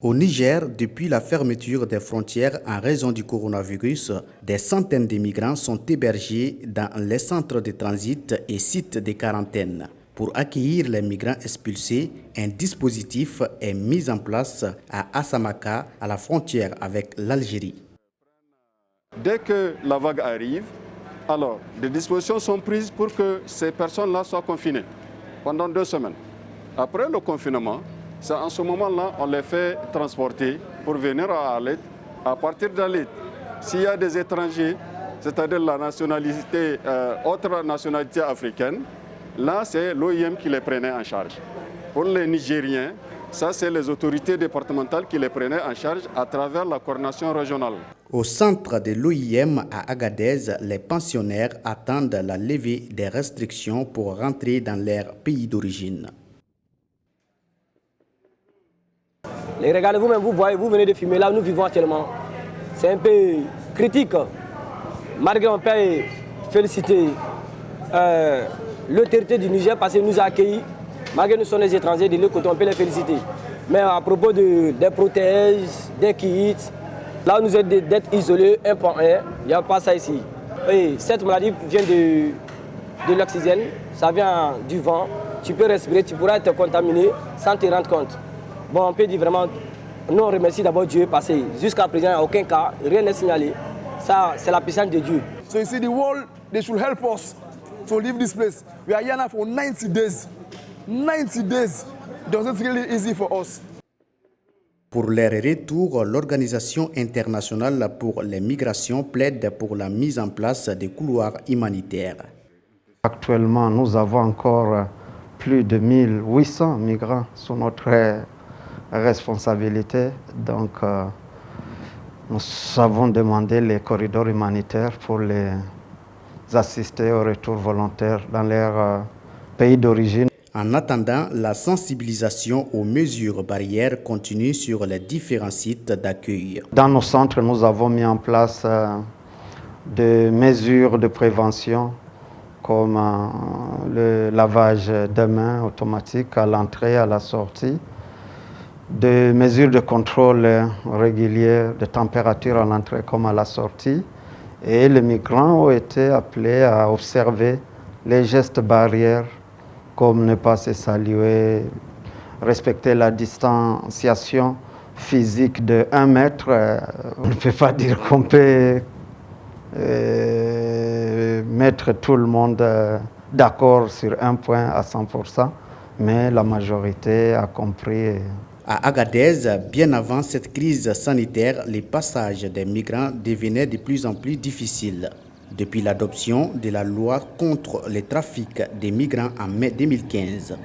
Au Niger, depuis la fermeture des frontières en raison du coronavirus, des centaines de migrants sont hébergés dans les centres de transit et sites de quarantaine. Pour accueillir les migrants expulsés, un dispositif est mis en place à Assamaka, à la frontière avec l'Algérie. Dès que la vague arrive, alors des dispositions sont prises pour que ces personnes-là soient confinées pendant 2 semaines. Après le confinement, c'est en ce moment-là on les fait transporter pour venir à Alit. À partir d'Alit, s'il y a des étrangers, c'est-à-dire la nationalité, autre nationalité africaine, là c'est l'OIM qui les prenait en charge. Pour les Nigériens, ça c'est les autorités départementales qui les prenaient en charge à travers la coordination régionale. Au centre de l'OIM à Agadez, les pensionnaires attendent la levée des restrictions pour rentrer dans leur pays d'origine. Les regardez vous-même, vous voyez, vous venez de filmer là où nous vivons actuellement. C'est un peu critique. Malgré on peut féliciter l'autorité du Niger parce qu'il nous a accueillis. Malgré nous sommes des étrangers, de l'autre côté on peut les féliciter. Mais à propos des prothèses, des kits, là où nous sommes d'être isolés 1 par 1, il n'y a pas ça ici. Et cette maladie vient de l'oxygène, ça vient du vent. Tu peux respirer, tu pourras être contaminé sans te rendre compte. Bon, on peut dire vraiment, nous on remercie d'abord Dieu parce que jusqu'à présent, il n'y a aucun cas, rien n'est signalé. Ça, c'est la puissance de Dieu. So you see, the world, they should help us to leave this place. We are here now for 90 days. 90 days. It wasn't really easy for us. Pour leur retour, l'Organisation internationale pour les migrations plaide pour la mise en place des couloirs humanitaires. Actuellement, nous avons encore plus de 1800 migrants sous notre responsabilité. Donc, nous avons demandé les corridors humanitaires pour les assister au retour volontaire dans leur pays d'origine. En attendant, la sensibilisation aux mesures barrières continue sur les différents sites d'accueil. Dans nos centres, nous avons mis en place des mesures de prévention comme le lavage de mains automatique à l'entrée et à la sortie, des mesures de contrôle régulier de température à l'entrée comme à la sortie. Et les migrants ont été appelés à observer les gestes barrières comme ne pas se saluer, respecter la distanciation physique de 1 mètre. On ne peut pas dire qu'on peut mettre tout le monde d'accord sur un point à 100%, mais la majorité a compris. À Agadez, bien avant cette crise sanitaire, les passages des migrants devenaient de plus en plus difficiles. Depuis l'adoption de la loi contre le trafic des migrants en mai 2015.